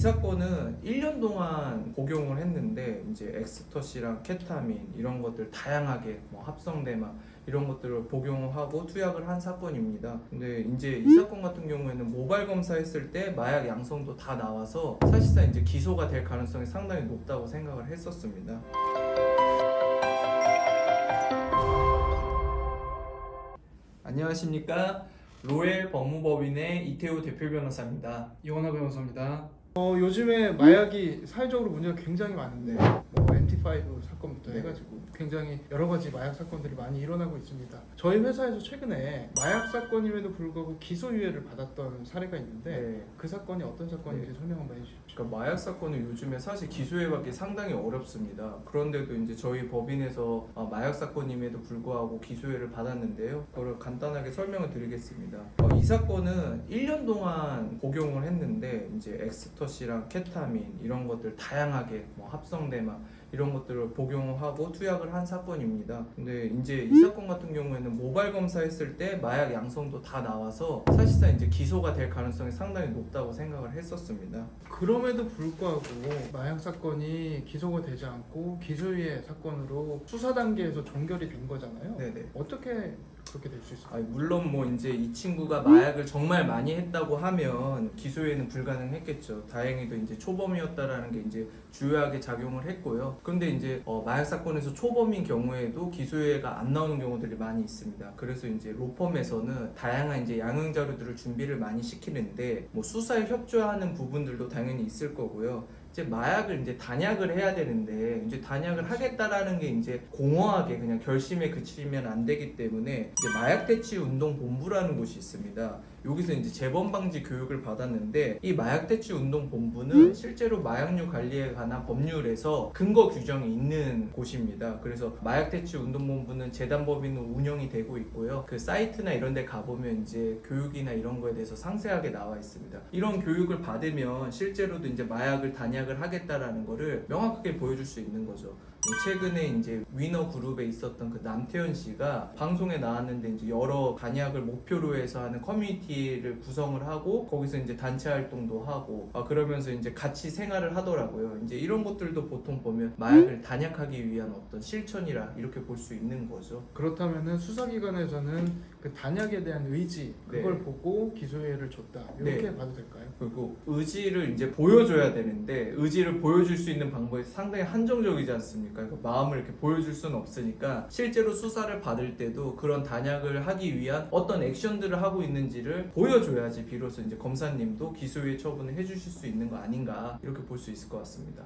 사건은 1년 동안 복용을 했는데 이제 엑스터시랑 케타민 이런 것들 다양하게 뭐 합성대마 이런 것들을 복용을 하고 투약을 한 사건입니다. 근데 이제 이 사건 같은 경우에는 모발 검사했을 때 마약 양성도 다 나와서 사실상 이제 기소가 될 가능성이 상당히 높다고 생각을 했었습니다. 안녕하십니까? 로엘 법무법인의 이태우 대표 변호사입니다. 이원하 변호사입니다. 요즘에 마약이 사회적으로 문제가 굉장히 많은데 뭐 MT5 사건부터 네. 해가지고 굉장히 여러 가지 마약 사건들이 많이 일어나고 있습니다. 저희 회사에서 최근에 마약 사건임에도 불구하고 기소유예를 받았던 사례가 있는데 그 사건이 어떤 사건인지 설명 한번 해주십시오. 그러니까 마약 사건은 요즘에 사실 기소해받기 상당히 어렵습니다. 그런데도 이제 저희 법인에서 마약 사건임에도 불구하고 기소유예를 받았는데요. 그걸 간단하게 설명을 드리겠습니다. 이 사건은 1년 동안 복용을 했는데 이제 엑스터시랑 케타민 이런 것들 다양하게 뭐 합성대마 이런 것들을 복용을 하고 투약을 한 사건입니다. 근데 이제 이 사건 같은 경우에는 모발 검사했을 때 마약 양성도 다 나와서 사실상 이제 기소가 될 가능성이 상당히 높다고 생각을 했었습니다. 그럼에도 불구하고 마약 사건이 기소가 되지 않고 기소유예 사건으로 수사 단계에서 종결이 된 거잖아요. 네네. 어떻게 그렇게 될 수 있을까요? 물론 뭐 이제 이 친구가 마약을 정말 많이 했다고 하면 기소에는 불가능했겠죠. 다행히도 이제 초범이었다라는 게 이제 주요하게 작용을 했고요. 그런데 이제 마약 사건에서 초범인 경우에도 기소유예가 안 나오는 경우들이 많이 있습니다. 그래서 이제 로펌에서는 다양한 이제 양형 자료들을 준비를 많이 시키는데 뭐 수사에 협조하는 부분들도 당연히 있을 거고요. 이제 마약을 이제 단약을 해야 되는데 이제 단약을 하겠다라는 게 이제 공허하게 그냥 결심에 그치면 안 되기 때문에 이제 마약 대치 운동 본부라는 곳이 있습니다. 여기서 이제 재범 방지 교육을 받았는데 이 마약 대치 운동 본부는 실제로 마약류 관리에 관한 법률에서 근거 규정이 있는 곳입니다. 그래서 마약 대치 운동 본부는 재단법인으로 운영이 되고 있고요. 그 사이트나 이런 데 가보면 이제 교육이나 이런 거에 대해서 상세하게 나와 있습니다. 이런 교육을 받으면 실제로도 이제 마약을 단약을 하겠다라는 거를 명확하게 보여줄 수 있는 거죠. 최근에 이제 위너 그룹에 있었던 그 남태현 씨가 방송에 나왔는데 이제 여러 단약을 목표로 해서 하는 커뮤니티를 구성을 하고 거기서 이제 단체 활동도 하고 그러면서 이제 같이 생활을 하더라고요. 이제 이런 것들도 보통 보면 마약을 단약하기 위한 어떤 실천이라 이렇게 볼 수 있는 거죠. 그렇다면은 수사기관에서는 그 단약에 대한 의지 그걸 네. 보고 기소유예를 줬다 이렇게 네. 봐도 될까요? 그리고 의지를 이제 보여줘야 되는데 의지를 보여줄 수 있는 방법이 상당히 한정적이지 않습니까? 그러니까 마음을 이렇게 보여줄 수는 없으니까 실제로 수사를 받을 때도 그런 단약을 하기 위한 어떤 액션들을 하고 있는지를 보여줘야지 비로소 이제 검사님도 기소유예 처분을 해주실 수 있는 거 아닌가 이렇게 볼 수 있을 것 같습니다.